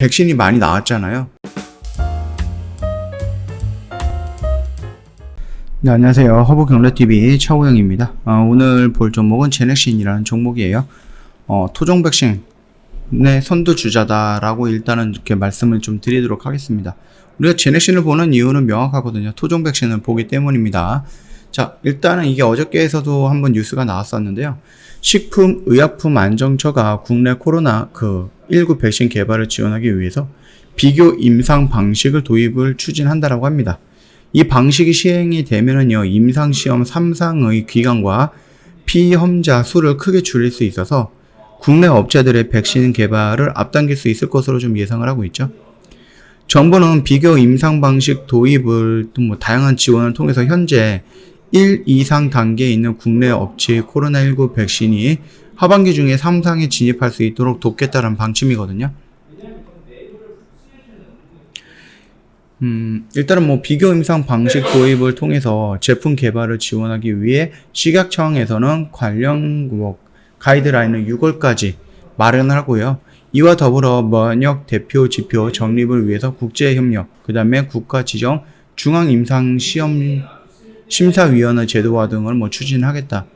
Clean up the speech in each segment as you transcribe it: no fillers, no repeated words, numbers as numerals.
백신이 많이 나왔잖아요. 네, 안녕하세요. 허브경제TV 차우영입니다. 오늘 볼 종목은 제넥신이라는 종목이에요. 토종 백신의 선두주자다라고 일단은 이렇게 말씀을 좀 드리도록 하겠습니다. 우리가 제넥신을 보는 이유는 명확하거든요. 토종 백신을 보기 때문입니다. 자, 일단은 이게 어저께에서도 한번 뉴스가 나왔었는데요. 식품의약품안정처가 국내 코로나19 백신 개발을 지원하기 위해서 비교 임상 방식을 도입을 추진한다라고 합니다. 이 방식이 시행이 되면은요, 임상시험 3상의 기간과 피험자 수를 크게 줄일 수 있어서 국내 업체들의 백신 개발을 앞당길 수 있을 것으로 좀 예상을 하고 있죠. 정부는 비교 임상 방식 도입을 또 다양한 지원을 통해서 현재 1 이상 단계에 있는 국내 업체의 코로나19 백신이 하반기 중에 3상에 진입할 수 있도록 돕겠다는 방침이거든요. 일단은 비교 임상 방식 도입을 통해서 제품 개발을 지원하기 위해 식약청에서는 관련 가이드라인을 6월까지 마련하고요. 이와 더불어 면역 대표 지표 정립을 위해서 국제협력, 그 다음에 국가 지정 중앙임상시험 심사위원회 제도화 등을 추진하겠다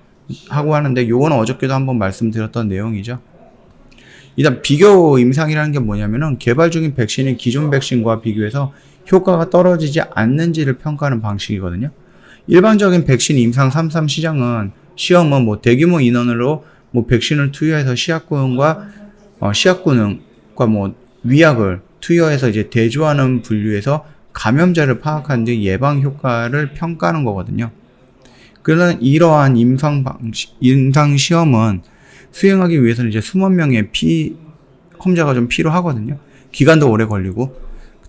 하고 하는데, 요건 어저께도 한번 말씀드렸던 내용이죠. 일단 비교 임상이라는 게 뭐냐면은 개발 중인 백신이 기존 백신과 비교해서 효과가 떨어지지 않는지를 평가하는 방식이거든요. 일반적인 백신 임상 3.3 시험은 대규모 인원으로 백신을 투여해서 시약군과 위약을 투여해서 이제 대조하는 분류에서 감염자를 파악한 뒤 예방 효과를 평가하는 거거든요. 그러나 이러한 임상 시험은 수행하기 위해서는 이제 수만 명의 피험자가 좀 필요하거든요. 기간도 오래 걸리고,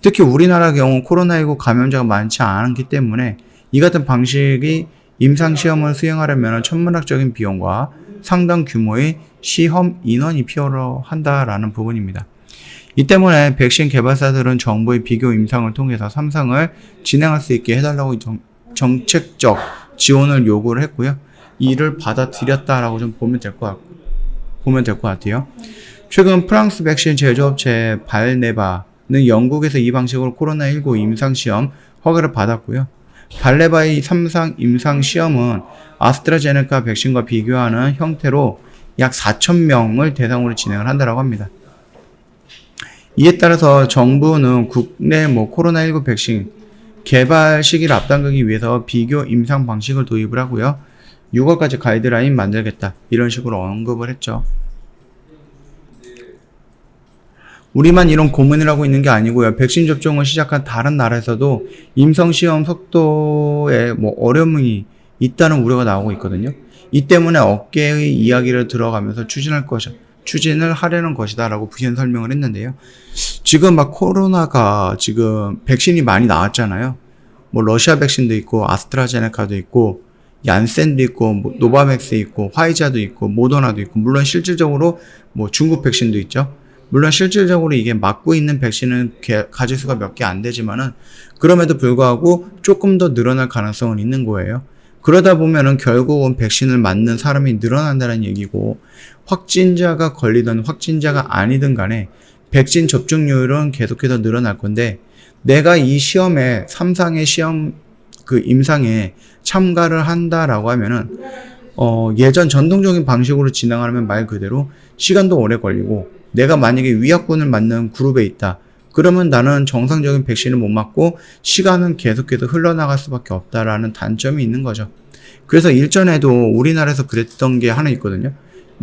특히 우리나라 경우 코로나19 감염자가 많지 않기 때문에 이 같은 방식이 임상 시험을 수행하려면 천문학적인 비용과 상당 규모의 시험 인원이 필요한다라는 부분입니다. 이 때문에 백신 개발사들은 정부의 비교 임상을 통해서 3상을 진행할 수 있게 해달라고 정책적 지원을 요구를 했고요. 이를 받아들였다라고 좀 보면 될 것 같아요. 최근 프랑스 백신 제조업체 발네바는 영국에서 이 방식으로 코로나19 임상시험 허가를 받았고요. 발네바의 3상 임상시험은 아스트라제네카 백신과 비교하는 형태로 약 4,000명을 대상으로 진행을 한다고 합니다. 이에 따라서 정부는 국내 코로나19 백신 개발 시기를 앞당기기 위해서 비교 임상 방식을 도입을 하고요. 6월까지 가이드라인 만들겠다, 이런 식으로 언급을 했죠. 우리만 이런 고민을 하고 있는 게 아니고요. 백신 접종을 시작한 다른 나라에서도 임상시험 속도에 어려움이 있다는 우려가 나오고 있거든요. 이 때문에 업계의 이야기를 들어가면서 추진을 하려는 것이다 라고 부연 설명을 했는데요. 지금 코로나가 지금 백신이 많이 나왔잖아요. 러시아 백신도 있고, 아스트라제네카도 있고, 얀센도 있고, 노바맥스 있고, 화이자도 있고, 모더나도 있고, 물론 실질적으로 중국 백신도 있죠. 물론 실질적으로 이게 맞고 있는 백신은 가지 수가 몇 개 안 되지만은, 그럼에도 불구하고 조금 더 늘어날 가능성은 있는 거예요. 그러다 보면은 결국은 백신을 맞는 사람이 늘어난다는 얘기고, 확진자가 걸리든 확진자가 아니든 간에 백신 접종률은 계속해서 늘어날 건데, 내가 이 시험에 3상의 시험 임상에 참가를 한다라고 하면은 예전 전통적인 방식으로 진행하면 말 그대로 시간도 오래 걸리고, 내가 만약에 위약군을 맞는 그룹에 있다 그러면 나는 정상적인 백신을 못 맞고 시간은 계속해서 흘러나갈 수밖에 없다라는 단점이 있는 거죠. 그래서 일전에도 우리나라에서 그랬던 게 하나 있거든요.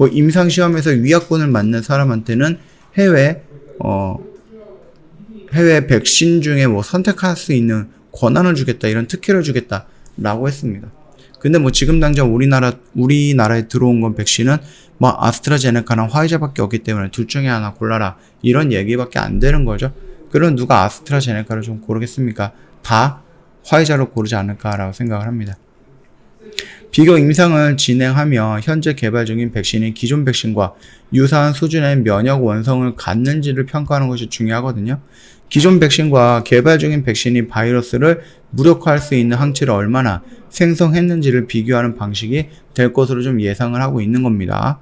임상시험에서 위약군을 맞는 사람한테는 해외 백신 중에 선택할 수 있는 권한을 주겠다, 이런 특혜를 주겠다라고 했습니다. 근데 지금 당장 우리나라에 들어온 건 백신은 아스트라제네카나 화이자밖에 없기 때문에 둘 중에 하나 골라라, 이런 얘기밖에 안 되는 거죠. 그럼 누가 아스트라제네카를 좀 고르겠습니까? 다 화이자를 고르지 않을까라고 생각을 합니다. 비교 임상을 진행하며 현재 개발 중인 백신이 기존 백신과 유사한 수준의 면역 원성을 갖는지를 평가하는 것이 중요하거든요. 기존 백신과 개발 중인 백신이 바이러스를 무력화할 수 있는 항체를 얼마나 생성했는지를 비교하는 방식이 될 것으로 좀 예상을 하고 있는 겁니다.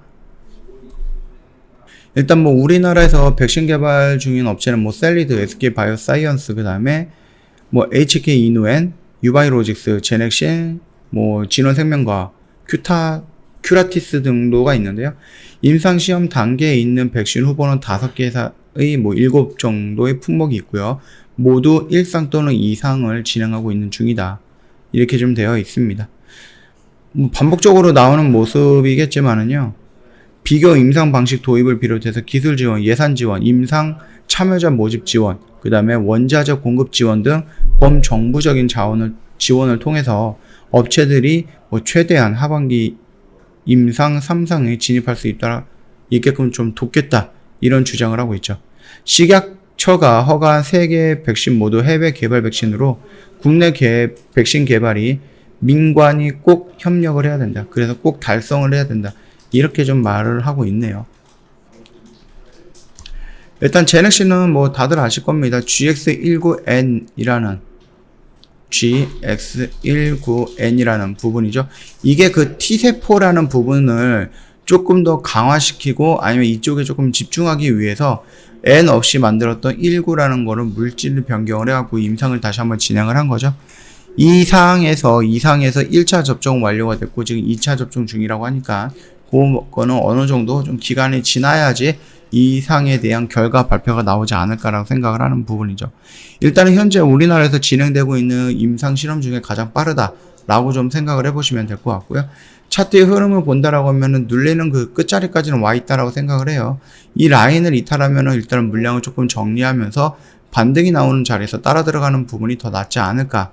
일단 뭐 우리나라에서 백신 개발 중인 업체는 뭐 셀리드, SK 바이오사이언스, 그 다음에 뭐 HK 이노엔, 유바이로직스, 제넥신, 뭐 진원생명과학, 큐라티스 등도가 있는데요. 임상시험 단계에 있는 백신 후보는 5개의 뭐 7 정도의 품목이 있고요. 모두 1상 또는 2상을 진행하고 있는 중이다. 이렇게 좀 되어 있습니다. 뭐 반복적으로 나오는 모습이겠지만은요. 비교 임상 방식 도입을 비롯해서 기술 지원, 예산 지원, 임상 참여자 모집 지원, 그 다음에 원자재 공급 지원 등 범정부적인 지원을 통해서 업체들이 뭐 최대한 하반기 임상 3상에 진입할 수 있게끔 좀 돕겠다. 이런 주장을 하고 있죠. 식약처가 허가한 3개의 백신 모두 해외 개발 백신으로 국내 백신 개발이 민관이 꼭 협력을 해야 된다. 그래서 꼭 달성을 해야 된다. 이렇게 좀 말을 하고 있네요. 일단 제넥시는 뭐 다들 아실 겁니다. GX19N이라는 부분이죠. 이게 그 T세포라는 부분을 조금 더 강화시키고 아니면 이쪽에 조금 집중하기 위해서 N 없이 만들었던 19라는 거를 물질 변경을 해갖고 임상을 다시 한번 진행을 한 거죠. 이 상에서 1차 접종 완료가 됐고 지금 2차 접종 중이라고 하니까 그거는 어느 정도 좀 기간이 지나야지 이 상에 대한 결과 발표가 나오지 않을까라고 생각을 하는 부분이죠. 일단은 현재 우리나라에서 진행되고 있는 임상 실험 중에 가장 빠르다라고 좀 생각을 해보시면 될 것 같고요. 차트의 흐름을 본다라고 하면은 눌리는 그 끝자리까지는 와 있다라고 생각을 해요. 이 라인을 이탈하면은 일단은 물량을 조금 정리하면서 반등이 나오는 자리에서 따라 들어가는 부분이 더 낫지 않을까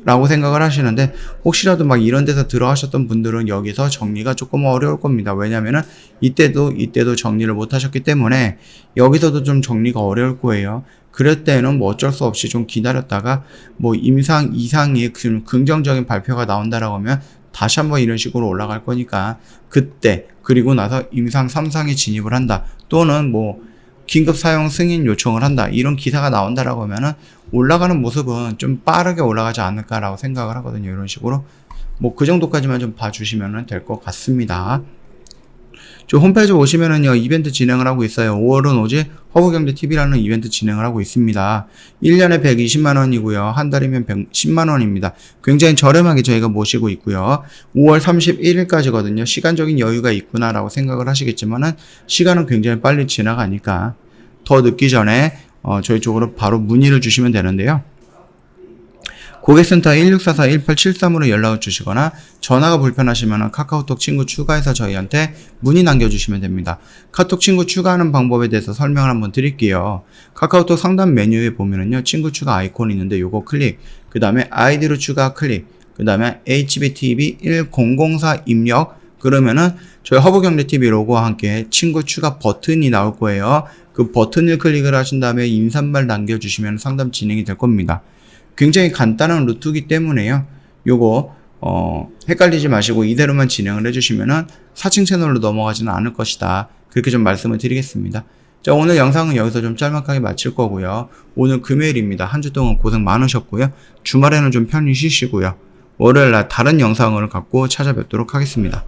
라고 생각을 하시는데, 혹시라도 막 이런 데서 들어가셨던 분들은 여기서 정리가 조금 어려울 겁니다. 왜냐면은 이때도 정리를 못 하셨기 때문에 여기서도 좀 정리가 어려울 거예요. 그럴 때는 뭐 어쩔 수 없이 좀 기다렸다가 뭐 임상 2상의 긍정적인 발표가 나온다라고 하면 다시 한번 이런 식으로 올라갈 거니까 그때 그리고 나서 임상 3상에 진입을 한다, 또는 뭐 긴급 사용 승인 요청을 한다, 이런 기사가 나온다라고 하면은 올라가는 모습은 좀 빠르게 올라가지 않을까라고 생각을 하거든요. 이런 식으로 뭐 그 정도까지만 좀 봐주시면 될 것 같습니다. 저 홈페이지 오시면은요, 이벤트 진행을 하고 있어요. 5월은 오직 허브경제TV라는 이벤트 진행을 하고 있습니다. 1년에 120만원이고요. 한 달이면 110만원입니다. 굉장히 저렴하게 저희가 모시고 있고요. 5월 31일까지거든요. 시간적인 여유가 있구나라고 생각을 하시겠지만은 시간은 굉장히 빨리 지나가니까 더 늦기 전에 저희 쪽으로 바로 문의를 주시면 되는데요. 고객센터 1644-1873으로 연락을 주시거나 전화가 불편하시면 카카오톡 친구 추가해서 저희한테 문의 남겨주시면 됩니다. 카톡 친구 추가하는 방법에 대해서 설명을 한번 드릴게요. 카카오톡 상단 메뉴에 보면은요, 친구 추가 아이콘이 있는데 요거 클릭, 그 다음에 아이디로 추가 클릭, 그 다음에 HBTV1004 입력, 그러면은 저희 허브경제TV 로고와 함께 친구 추가 버튼이 나올 거예요. 그 버튼을 클릭을 하신 다음에 인사말 남겨주시면 상담 진행이 될 겁니다. 굉장히 간단한 루트이기 때문에요. 요거 헷갈리지 마시고 이대로만 진행을 해주시면은 사칭 채널로 넘어가지는 않을 것이다. 그렇게 좀 말씀을 드리겠습니다. 자, 오늘 영상은 여기서 좀 짤막하게 마칠 거고요. 오늘 금요일입니다. 한 주 동안 고생 많으셨고요. 주말에는 좀 편히 쉬시고요. 월요일날 다른 영상을 갖고 찾아뵙도록 하겠습니다.